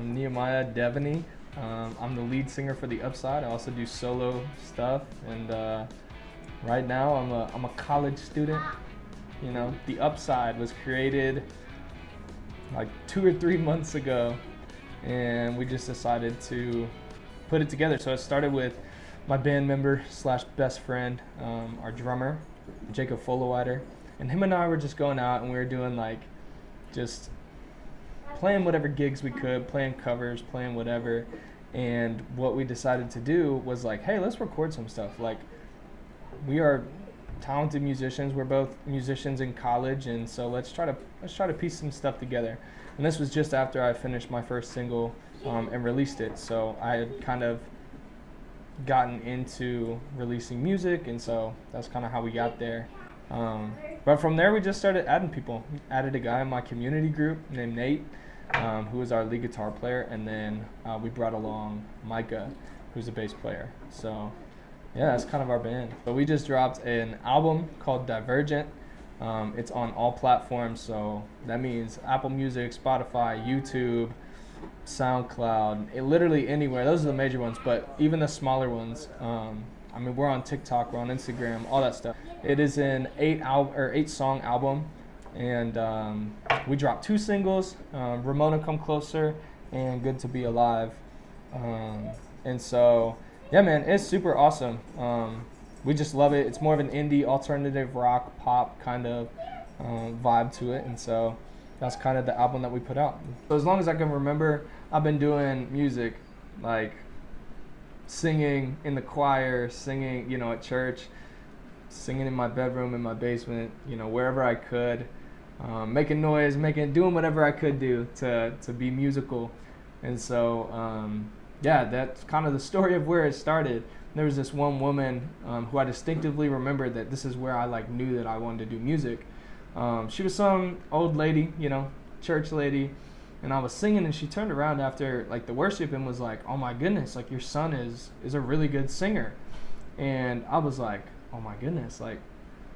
I'm Nehemiah Devaney. I'm the lead singer for The Upside. I also do solo stuff, and right now I'm a college student. You know, The Upside was created like 2 or 3 months ago, and we just decided to put it together. So it started with my band member slash best friend, our drummer, Jacob Followider, and him and I were just going out and we were doing like just playing whatever gigs we could, playing covers, playing whatever. And what we decided to do was like, hey, let's record some stuff. Like, we are talented musicians. We're both musicians in college, and so let's try to piece some stuff together. And this was just after I finished my first single and released it. So I had kind of gotten into releasing music, and so that's kind of how we got there. But from there, we just started adding people. Added a guy in my community group named Nate, who is our lead guitar player, and then we brought along Micah, who's a bass player. So yeah, that's kind of our band. But we just dropped an album called Divergent. It's on all platforms, so that means Apple Music, Spotify, YouTube, SoundCloud, literally anywhere. Those are the major ones, but even the smaller ones. I mean, we're on TikTok, we're on Instagram, all that stuff. It is an 8-song album, and we dropped 2 singles, Ramona Come Closer and Good to Be Alive. And so, yeah, man, it's super awesome. We just love it. It's more of an indie, alternative rock, pop kind of vibe to it, and so that's kind of the album that we put out. So as long as I can remember, I've been doing music, like singing in the choir, singing, at church, singing in my bedroom, in my basement, wherever I could, making noise, doing whatever I could do to be musical. And so, yeah, that's kind of the story of where it started. There was this one woman who I distinctively remembered that this is where I knew that I wanted to do music. She was some old lady, church lady, and I was singing, and she turned around after the worship and was like, "Oh my goodness, your son is a really good singer." And I was like, "Oh my goodness,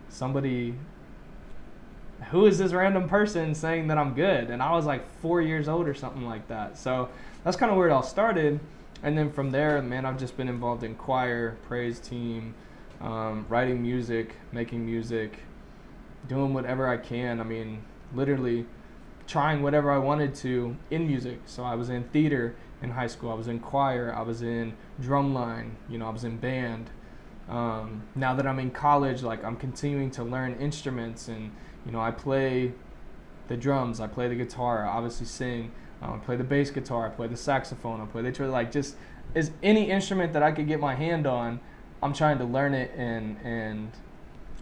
somebody, who is this random person saying that I'm good?" And I was 4 years old or something like that. So that's kind of where it all started. And then from there, man, I've just been involved in choir, praise team, writing music, making music, doing whatever I can. I mean, literally trying whatever I wanted to in music. So I was in theater in high school. I was in choir. I was in drumline. I was in band. Now that I'm in college, I'm continuing to learn instruments, and I play the drums, I play the guitar, I obviously sing, I play the bass guitar, I play the saxophone, I play the trumpet. Just as any instrument that I could get my hand on, I'm trying to learn it and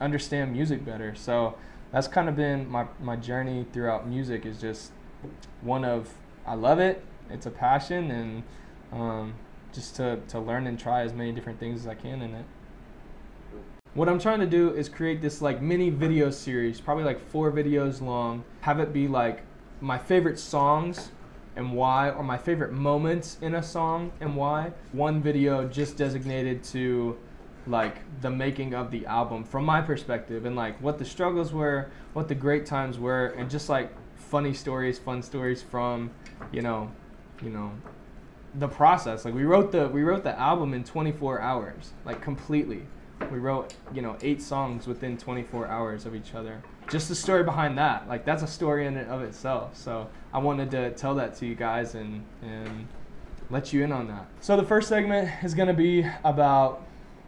understand music better. So that's kind of been my journey throughout music, is just one of, I love it, it's a passion, and just to learn and try as many different things as I can in it. What I'm trying to do is create this mini video series, probably 4 videos long, have it be my favorite songs and why, or my favorite moments in a song and why. One video just designated to the making of the album from my perspective, and what the struggles were, what the great times were, and just funny stories, fun stories from the process. We wrote the album in 24 hours, completely. We wrote 8 songs within 24 hours of each other. Just the story behind that, that's a story in and of itself. So I wanted to tell that to you guys and let you in on that. So the first segment is going to be about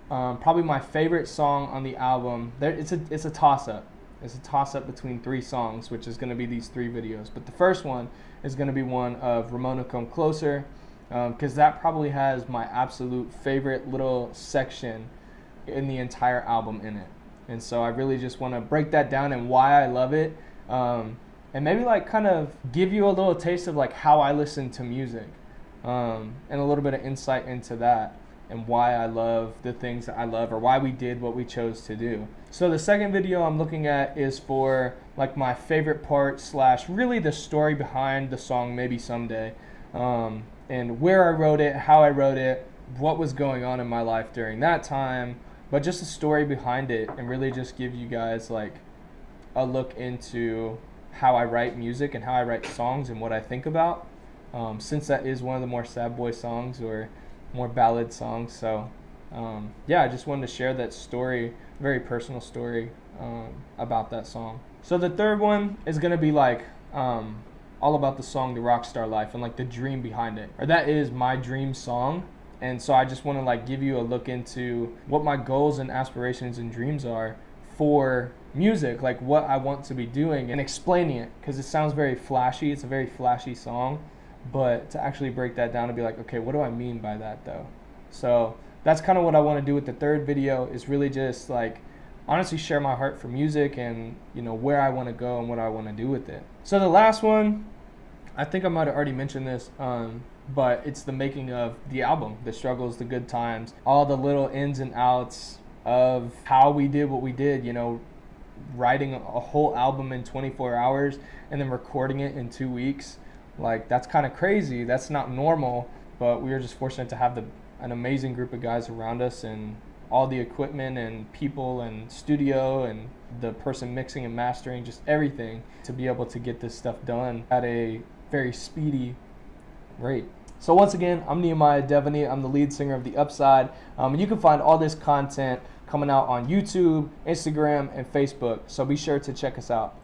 probably my favorite song on the album. It's a toss-up. It's a toss-up between 3 songs, which is going to be these 3 videos. But the first one is going to be one of Ramona Come Closer, because that probably has my absolute favorite little section in the entire album in it. And so I really just want to break that down and why I love it, and maybe kind of give you a little taste of how I listen to music, and a little bit of insight into that and why I love the things that I love, or why we did what we chose to do. So the second video I'm looking at is for my favorite part / really the story behind the song Maybe Someday, and where I wrote it, how I wrote it, what was going on in my life during that time, but just the story behind it, and really just give you guys a look into how I write music and how I write songs and what I think about. since that is one of the more sad boy songs or more ballad songs. So yeah, I just wanted to share that story, very personal story about that song. So the third one is gonna be like all about the song "The Rockstar Life" and like the dream behind it. Or that is my dream song, and so I just want to like give you a look into what my goals and aspirations and dreams are for music, like what I want to be doing, and explaining it, because it sounds very flashy. It's a very flashy song, but to actually break that down and be like, okay, what do I mean by that though? So that's kind of what I want to do with the third video, is really just like honestly share my heart for music and, you know, where I want to go and what I want to do with it. So the last one, I think I might have already mentioned this, but it's the making of the album, the struggles, the good times, all the little ins and outs of how we did what we did, you know, writing a whole album in 24 hours and then recording it in 2 weeks. Like, that's kind of crazy. That's not normal, but we were just fortunate to have an amazing group of guys around us, and all the equipment and people and studio and the person mixing and mastering, just everything, to be able to get this stuff done at a very speedy rate. So once again, I'm Nehemiah Devaney. I'm the lead singer of The Upside. And you can find all this content coming out on YouTube, Instagram, and Facebook. So be sure to check us out.